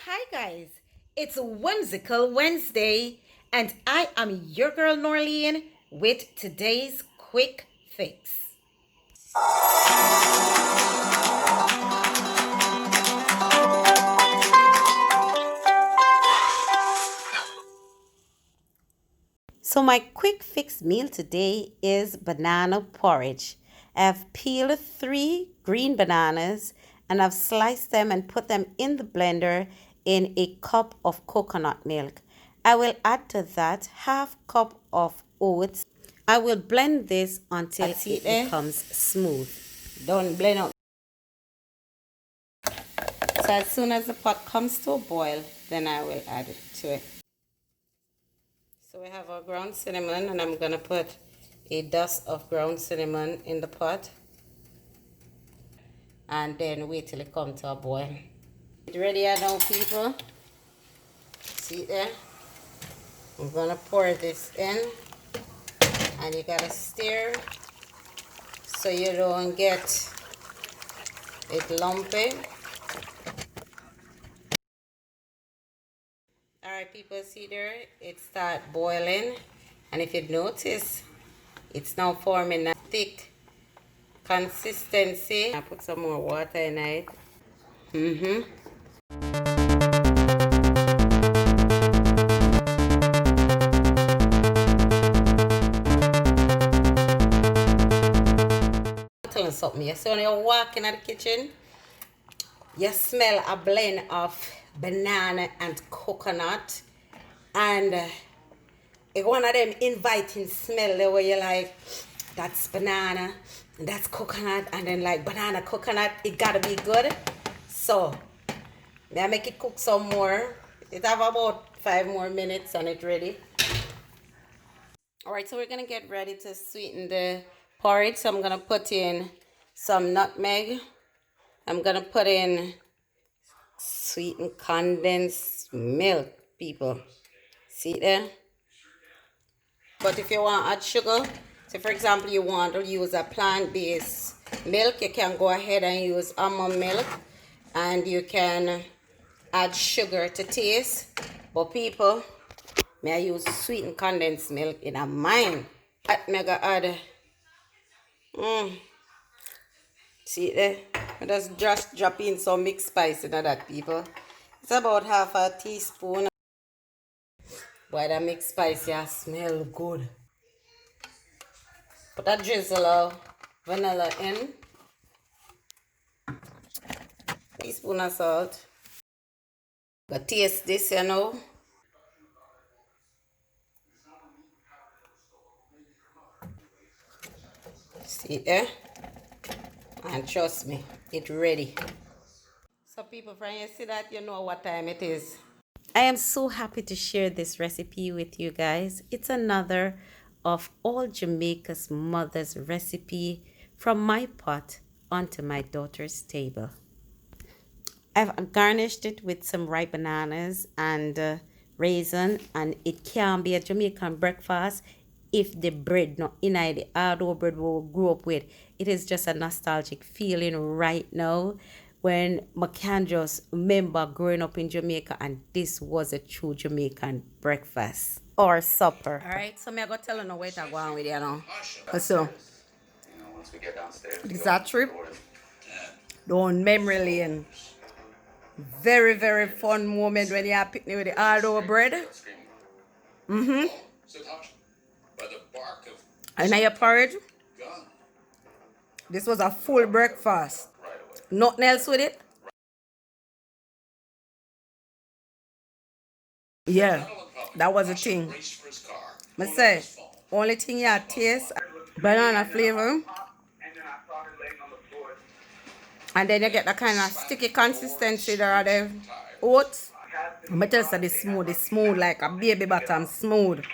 Hi guys. It's Whimsical Wednesday, and I am your girl Norleen with today's quick fix. So my quick fix meal today is banana porridge. I've peeled 3 green bananas and I've sliced them and put them in the blender in a cup of coconut milk. I will add to that half cup of oats. I will blend this until it becomes smooth. Don't blend out. So as soon as the pot comes to a boil, then I will add it to it. So we have our ground cinnamon, and I'm going to put a dust of ground cinnamon in the pot. And then wait till it comes to a boil. It's ready now, people. See there? I'm going to pour this in. And you got to stir so you don't get it lumpy. Alright people, see there? It start boiling. And if you notice, it's now forming a thick consistency. I put some more water in it. I'm telling you something. You see when you walk in the kitchen, you smell a blend of banana and coconut, and it's one of them inviting smell there where you're like, that's banana and that's coconut, and then like banana coconut, it gotta be good. So I make it cook some more. It have about 5 more minutes and it's ready. All right, so we're gonna get ready to sweeten the porridge. So I'm gonna put in some nutmeg. I'm gonna put in sweetened condensed milk, people. See there? But if you want to add sugar, so for example, you want to use a plant-based milk, you can go ahead and use almond milk, and you can add sugar to taste. But people, may I use sweetened condensed milk in a mine. At mega add. See there? I just drop in some mixed spice in that, people. It's about half a teaspoon. Boy, that mixed spice, yeah, smell good. Put a drizzle of vanilla in. Teaspoon of salt. But taste this, you know. See there? And trust me, it's ready. So people, when you see that, you know what time it is. I am so happy to share this recipe with you guys. It's another of all Jamaica's mother's recipe from my pot onto my daughter's table. I've garnished it with some ripe bananas and raisin, and it can be a Jamaican breakfast if the bread not in the hard bread we grew up with. It is just a nostalgic feeling right now when I can just remember growing up in Jamaica and this was a true Jamaican breakfast or supper. All right, so I'm going to tell you now where to go on with you now. So, this is a trip down memory lane. Very, very fun moment when you are picnic with the hard bread. And now your porridge. This was a full breakfast. Nothing else with it? Yeah, that was the thing. I say, only thing you taste, banana flavor. And then you get the kind of sticky consistency there are the oats. I tell you, it's smooth like a baby bottom, smooth.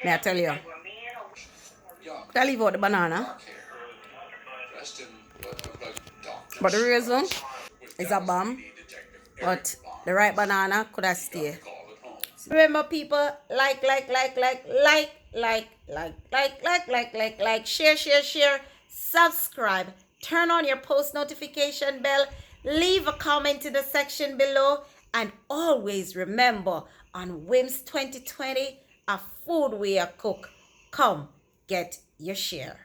May I tell you? I leave out the banana. But the raisin is a bomb. But the right banana could have stayed. Remember people, like, share, subscribe, turn on your post notification bell, leave a comment in the section below, And always remember, on WIMS 2020, a food we a cook. Come, get your share.